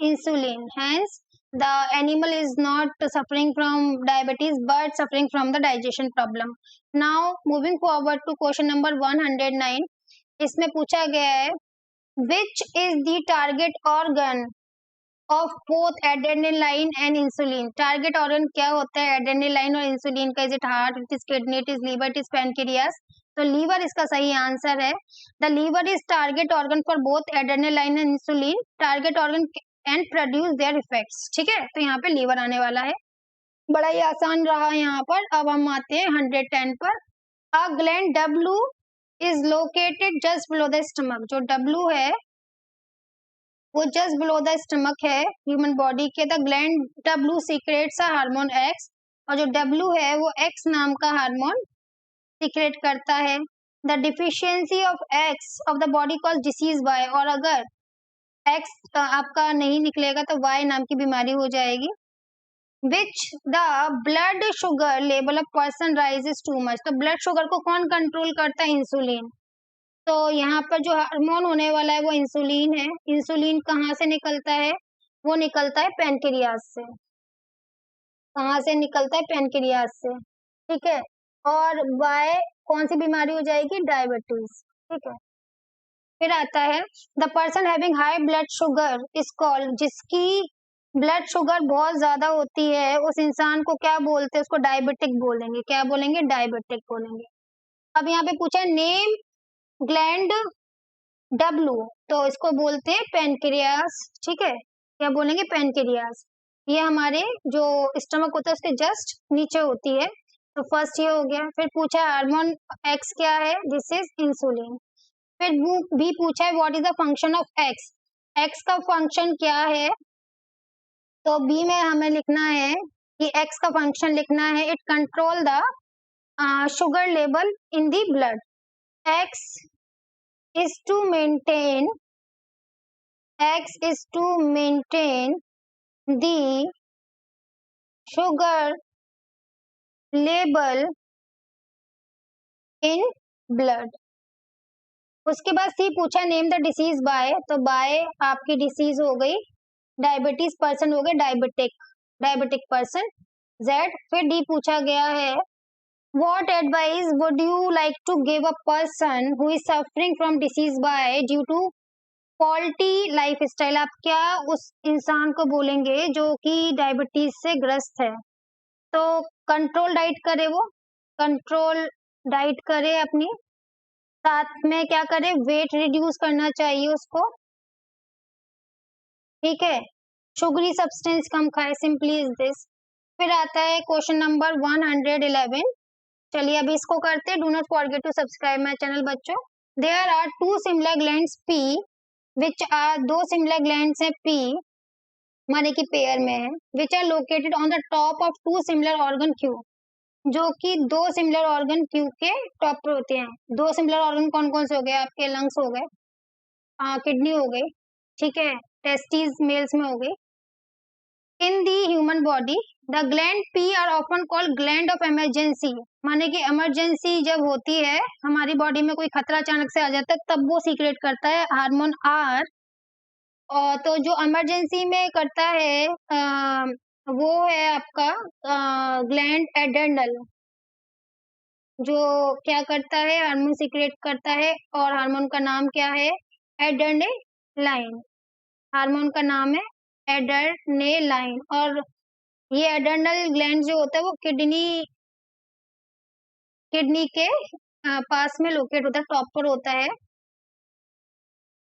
insulin. Hence, the animal is not suffering from diabetes but suffering from the digestion problem. Now, moving forward to question number 109. इसमें पूछा गया है which is the target organ of both adrenaline and insulin. Target organ क्या होता है adrenaline और insulin का? Is it heart, it is kidney, it is liver, it is pancreas? तो लीवर इसका सही आंसर है. The liver is target organ for both adrenaline and insulin. Target organ and produce their effects. ठीक है, तो यहाँ पे लीवर आने वाला है. बड़ा ही आसान रहा यहाँ पर. अब हम आते हैं 110 पर. A gland W is located just below the stomach. जो डब्ल्यू है वो जस्ट बिलो द स्टमक है ह्यूमन बॉडी के. The gland W secrets a hormone x. और जो डब्ल्यू है वो एक्स नाम का हार्मोन सीक्रेट करता है. The deficiency of X of the body cause disease Y. और अगर एक्स आपका नहीं निकलेगा तो वाई नाम की बीमारी हो जाएगी. Which the blood sugar level of person rises too much. तो ब्लड शुगर को कौन कंट्रोल करता है? इंसुलिन. तो यहाँ पर जो हार्मोन होने वाला है वो इंसुलिन है. इंसुलिन कहाँ से निकलता है? वो निकलता है पैनक्रियाज से. कहाँ से निकलता है? पैनक्रियाज से. ठीक है. और बाय कौन सी बीमारी हो जाएगी? डायबिटीज. ठीक है. फिर आता है the person having high blood sugar is called. जिसकी ब्लड शुगर बहुत ज्यादा होती है उस इंसान को क्या बोलते हैं? उसको डायबिटिक बोलेंगे. क्या बोलेंगे? डायबिटिक बोलेंगे. अब यहाँ पे पूछा है नेम ग्लैंड डब्ल्यू. तो इसको बोलते हैं पेनक्रियास. ठीक है. क्या बोलेंगे? पेनक्रियास. ये हमारे जो स्टमक होता है उसके जस्ट नीचे होती है. तो फर्स्ट ये हो गया. फिर पूछा हार्मोन एक्स क्या है? This is insulin. फिर भी पूछा है what is the function of x. X का फंक्शन क्या है? तो बी में हमें लिखना है कि एक्स का फंक्शन लिखना है it control the sugar level in the blood. X is to maintain the sugar level in blood. उसके बाद सी पूछा नेम द डिसीज बाय. तो बाय आपकी डिसीज हो गई डायबिटीज. पर्सन हो गए डायबिटिक पर्सन. जेड. फिर डी पूछा गया है what advice would you like to give a person who is suffering from disease by due to faulty lifestyle. आप क्या उस इंसान को बोलेंगे जो कि डायबिटीज से ग्रस्त है? तो कंट्रोल डाइट करे, वो कंट्रोल डाइट करे अपनी. साथ में क्या करे? वेट रिड्यूस करना चाहिए उसको. ठीक है. शुगरी सब्सटेंस कम खाए. Simply is this. फिर आता है क्वेश्चन नंबर 111. चलिए अभी इसको करते हैं. Do not forget to subscribe my channel बच्चों. There are two similar glands P which are. दो सिमिलर ग्लैंड्स हैं पी माने कि पेयर में है. Which are located on the top of two similar organ Q. जो कि दो सिमिलर ऑर्गन क्यू के टॉप पर होते हैं. दो सिमिलर ऑर्गन कौन कौन से हो गए आपके? लंग्स हो गए, किडनी हो गई. ठीक है. टेस्टिस मेल्स में हो गई. In the human body the gland P are often called gland of emergency. माने कि इमरजेंसी जब होती है हमारी बॉडी में कोई खतरा अचानक से आ जाता है तब वो सीक्रेट करता है हार्मोन आर. और तो जो इमरजेंसी में करता है वो है आपका ग्लैंड एड्रेनल. जो क्या करता है? हार्मोन सीक्रेट करता है. और हार्मोन का नाम क्या है? एड्रेनालाइन. हार्मोन का नाम है एड्रेनालाइन. और ये एड्रेनल ग्लैंड जो होता है वो किडनी के पास में लोकेट होता है, टॉप पर होता है.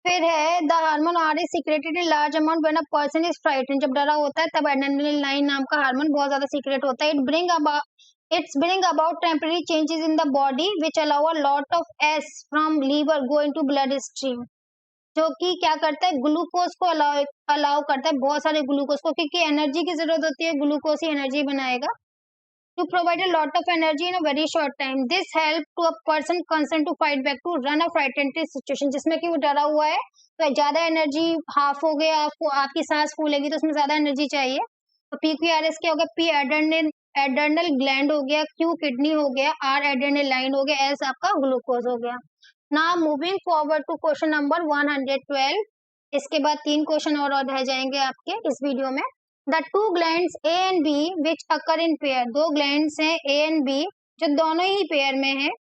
फिर है the hormone R is secreted in large amount when a person is frightened. जब डरा होता है तब एड्रेनालाइन नाम का हार्मोन बहुत ज्यादा सीक्रेट होता है. It's bring about temporary changes in the body which allow a lot of S from liver go into blood stream. जो कि क्या करता है? ग्लूकोज को अलाउ करता है, बहुत सारे ग्लूकोज को, क्योंकि एनर्जी की जरूरत होती है. ग्लूकोज ही एनर्जी बनाएगा. to provide a lot of energy in a very short time. This help to a person concerned to fight back to run a frightened situation, जिसमें कि वो डरा हुआ है तो ज्यादा एनर्जी हाफ हो गया, आपको आपकी सांस फूलेगी तो उसमें ज्यादा एनर्जी चाहिए। तो PQRS क्या होगा? P एड्रेनल ग्लैंड हो गया, Q किडनी हो गया, R एड्रेनालाइन हो गया, S आपका ग्लूकोज हो गया। Now moving forward to question number 112। इसके बाद 3 क्वेश्चन और रह जाएंगे आपके इस वीडियो में। The two glands A and B which occur in pair, 2 glands हैं A एंड B जो दोनों ही पेयर में हैं,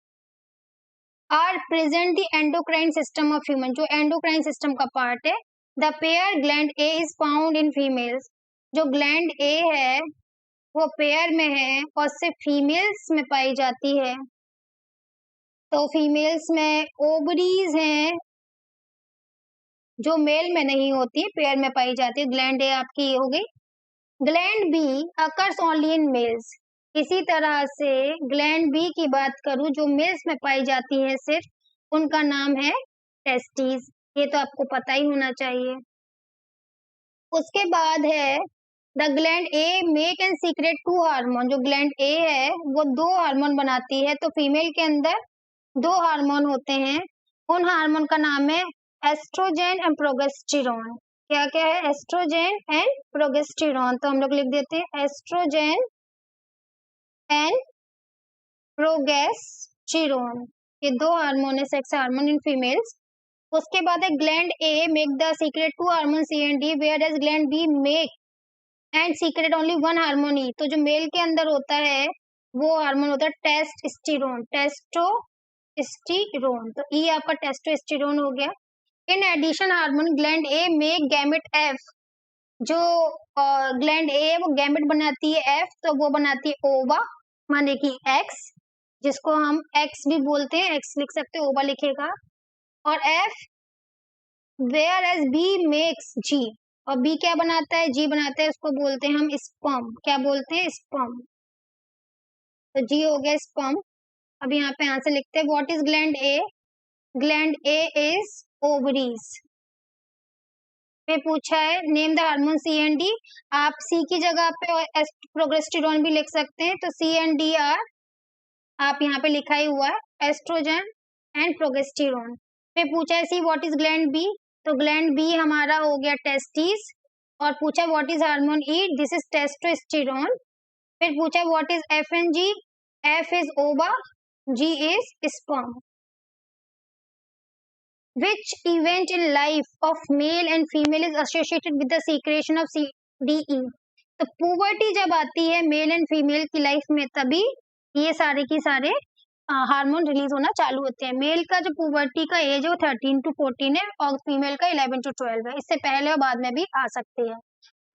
are present the endocrine system of human, जो एंडोक्राइन सिस्टम का पार्ट है। The pair gland A is found in females, जो ग्लैंड A है वो पेयर में है और सिर्फ फीमेल्स में पाई जाती है। तो फीमेल्स में ओवरीज हैं जो मेल में नहीं होती, पेयर में पाई जाती है। ग्लैंड ए आपकी ये हो गई। Gland B occurs only in males, इसी तरह से ग्लैंड बी की बात करूं जो मेल्स में पाई जाती है सिर्फ, उनका नाम है टेस्टिस। ये तो आपको पता ही होना चाहिए। उसके बाद है the gland A make and secret 2 hormone, जो ग्लैंड ए है वो 2 हार्मोन बनाती है। तो फीमेल के अंदर 2 हार्मोन होते हैं, उन हार्मोन का नाम है एस्ट्रोजेन एंड प्रोगेस्टेरॉन। क्या क्या है? Estrogen and progesterone. तो हम लोग लिख देते हैं एस्ट्रोजेन एंड प्रोगेस्टेरॉन, ये 2 हार्मोन है, सेक्स हार्मोन इन फीमेल्स। उसके बाद है gland A make the secrete 2 hormone C and D, whereas gland B make and secrete only 1 hormone E. तो जो मेल के अंदर होता है वो हार्मोन होता है टेस्टोस्टेरोन, टेस्टोस्टेरोन। तो ई आपका टेस्टोस्टेरोन हो गया। In addition hormone gland A make gamete F, जो ग्लैंड ए वो गैमेट बनाती है एफ, तो वो बनाती है ओवा माने कि एक्स, जिसको हम एक्स भी बोलते हैं, एक्स लिख सकते हैं, ओवा लिखेगा। और F whereas B makes G, और बी क्या बनाता है? जी बनाता है, उसको बोलते हैं हम स्पर्म। क्या बोलते हैं? स्पर्म। तो जी हो गया स्पर्म। अब यहाँ पे आंसर लिखते हैं। What is gland A? Gland A is ovaries. पे पूछा है name the hormone C and D, आप सी की जगह पे प्रोगेस्टेरॉन भी लिख सकते हैं। तो सी एंड डी आर आप यहाँ पे लिखा ही हुआ है, एस्ट्रोजन एंड प्रोगेस्टेरॉन। पे पूछा है C what is gland B, तो ग्लैंड बी हमारा हो गया टेस्टिस। और पूछा what is hormone E, this is testosterone. फिर पूछा what is F and G, F is ova, G is sperm. Which event in life of male and female is associated with the secretion of CDE? तो पुबर्टी जब आती है मेल एंड फीमेल की लाइफ में, तभी ये सारे की सारे हार्मोन रिलीज होना चालू होते हैं। मेल का जो पुबर्टी का एज है वो 13 to 14 है और फीमेल का 11 to 12 है, इससे पहले और बाद में भी आ सकती है।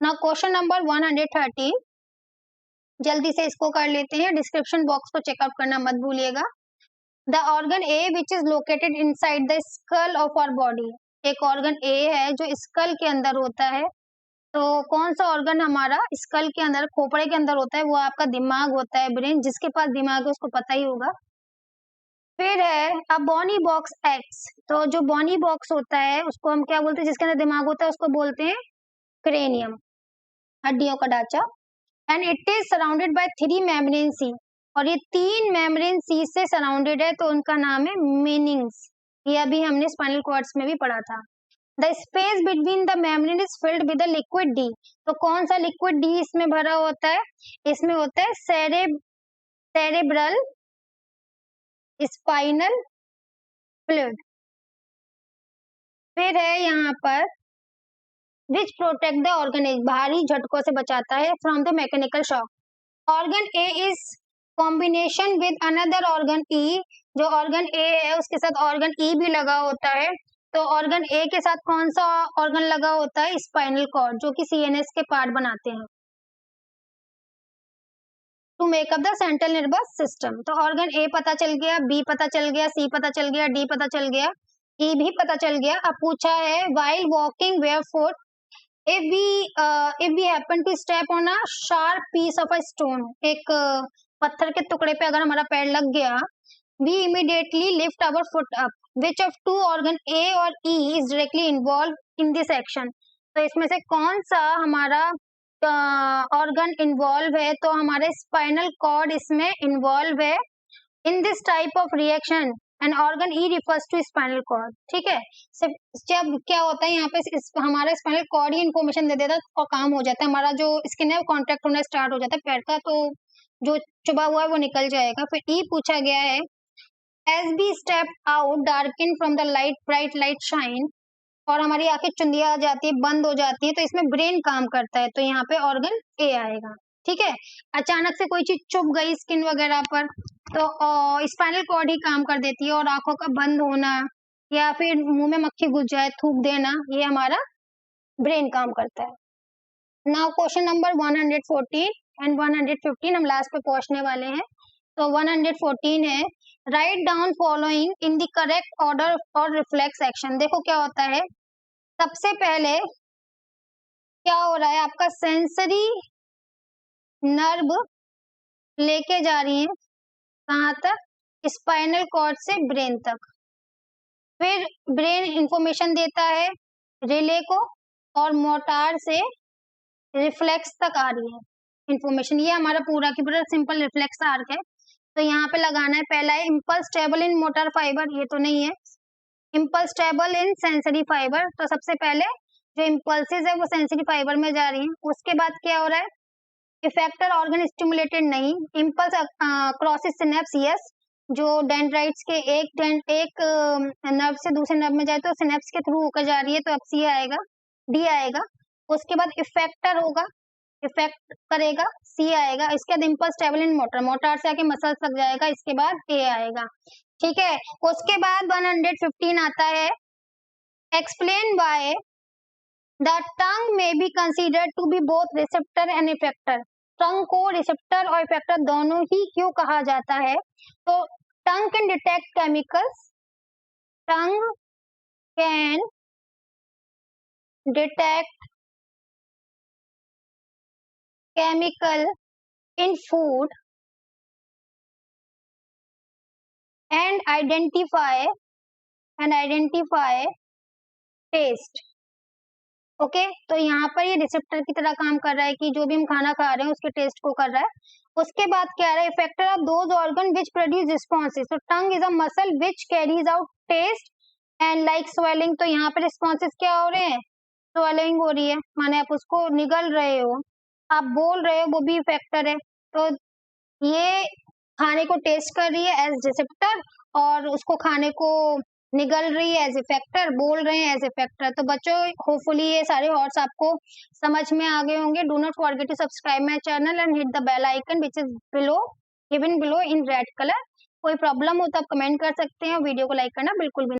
नाउ क्वेश्चन नंबर 113, जल्दी से इसको कर लेते हैं, डिस्क्रिप्शन बॉक्स को चेकआउट करना मत भूलिएगा। The organ A which is located inside the skull of our body, एक ऑर्गन ए है जो स्कल के अंदर होता है। तो कौन सा ऑर्गन हमारा स्कल के अंदर, खोपड़े के अंदर होता है? वो आपका दिमाग होता है, ब्रेन। जिसके पास दिमाग है उसको पता ही होगा। फिर है अ बॉनी बॉक्स एक्स, तो जो बॉनी बॉक्स होता है उसको हम क्या बोलते हैं? जिसके अंदर दिमाग होता है उसको बोलते हैं क्रेनियम, हड्डियों का ढांचा। And it is surrounded by 3 membrane C, और ये 3 मेम्ब्रेन सी से सराउंडेड है, तो उनका नाम है मेनिंग्स। ये अभी हमने स्पाइनल कॉर्ड्स में भी पढ़ा था। The space between the membrane is filled with the liquid D, तो कौन सा लिक्विड डी इसमें भरा होता है? इसमें होता है सेरेब्रल स्पाइनल फ्लूइड। फिर है यहाँ पर विच प्रोटेक्ट द ऑर्गन, भारी झटकों से बचाता है from the mechanical shock. Organ A is combination with another organ E, जो ऑर्गन ए है उसके साथ ऑर्गन ई भी लगा होता है। तो ऑर्गन ए के साथ कौन सा ऑर्गन लगा होता है? स्पाइनल कॉर्ड, जो कि सीएनएस के पार्ट बनाते हैं to make up the central nervous system. तो ऑर्गन ए पता चल गया, बी पता चल गया, सी पता चल गया, डी पता चल गया, ई भी पता चल गया। अब पूछा है while walking barefoot if we happen to step on a sharp piece of a stone, एक पत्थर के टुकड़े पे अगर हमारा पैर लग गया, we immediately lift our foot up. Which of 2 organ A और E is directly involved in this action? तो इसमें से कौन सा हमारा ऑर्गन इन्वॉल्व है, तो हमारे स्पाइनल कॉर्ड इसमें इन्वॉल्व है। In this type of reaction an organ E refers to spinal cord. ठीक है, जब क्या होता है यहाँ पे हमारा स्पाइनल कॉर्ड ही इन्फॉर्मेशन दे देता है और काम हो जाता है, हमारा जो स्किन है कॉन्ट्रैक्ट होना स्टार्ट हो जाता है पैर का, तो जो चुभा हुआ है वो निकल जाएगा। फिर ई पूछा गया है, as B step out darken from the light bright light shine, और हमारी आंखें चुंदिया आ जाती है, बंद हो जाती है, तो इसमें ब्रेन काम करता है, तो यहाँ पे ऑर्गन ए आएगा। ठीक है, अचानक से कोई चीज चुभ गई स्किन वगैरह पर, तो स्पाइनल कॉर्ड ही काम कर देती है, और आंखों का बंद होना या फिर मुंह में मक्खी घुस जाए, थूक देना, ये हमारा ब्रेन काम करता है। नाउ क्वेश्चन नंबर 114 एंड 115 हम लास्ट पे पहुंचने वाले हैं। तो 114 है, write down following in the correct order और रिफ्लेक्स एक्शन। देखो क्या होता है, सबसे पहले क्या हो रहा है, आपका सेंसरी नर्व लेके जा रही है कहाँ तक, स्पाइनल कॉर्ड से ब्रेन तक, फिर ब्रेन इंफॉर्मेशन देता है रिले को, और मोटार से रिफ्लेक्स तक आ रही है इंफॉर्मेशन। ये हमारा पूरा की पूरा सिंपल रिफ्लेक्स आर्क है। तो यहाँ पे लगाना है, पहला है impulse stable in motor fibre, ये तो नहीं है, impulse stable in sensory fibre. तो सबसे पहले जो इम्पल्सेस है वो सेंसरी फाइबर में जा रही हैं। उसके बाद क्या हो रहा है, इफेक्टर ऑर्गन स्टिमुलेटेड नहीं, इम्पल्स क्रॉसिस सिनेप्स, यस, जो डेंड्राइट्स के एक नर्व से दूसरे नर्व में जाए तो सिनेप्स के थ्रू होकर जा रही है, तो अब सी आएगा, डी आएगा। उसके बाद इफेक्टर होगा, इफेक्ट करेगा, सी आएगा। इसके बाद impulse travel in motor, motor से आके मसल्स तक जाएगा, इसके बाद ए आएगा। ठीक है, उसके बाद 115 आता है, explain why the tongue may be considered to be both receptor and effector. Tongue को रिसेप्टर और इफेक्टर दोनों ही क्यों कहा जाता है, तो tongue can detect chemicals, tongue can detect chemical in food and identify taste। Okay, तो यहाँ पर ये रिसेप्टर की तरह काम कर रहा है कि जो भी हम खाना खा रहे हैं उसके टेस्ट को कर रहा है। उसके बाद क्या है, effector of those organ which produce responses. तो tongue is a muscle which carries out taste and like swallowing. तो यहाँ पे रिस्पॉन्सेज क्या हो रहे हैं, स्वेलिंग हो रही है, माने आप उसको निगल रहे हो, आप बोल रहे हो, वो भी इफेक्टर है। तो ये खाने को टेस्ट कर रही है एज रिसेप्टर, और उसको खाने को निगल रही है एज इफेक्टर, बोल रहे हैं एज इफेक्टर। तो बच्चों होपफुली ये सारे हॉर्स आपको समझ में आ गए होंगे। Do not forget to subscribe my channel and hit the bell icon which is below, given below in red colour. कोई प्रॉब्लम हो तो आप कमेंट कर सकते हैं, वीडियो को लाइक करना बिल्कुल भी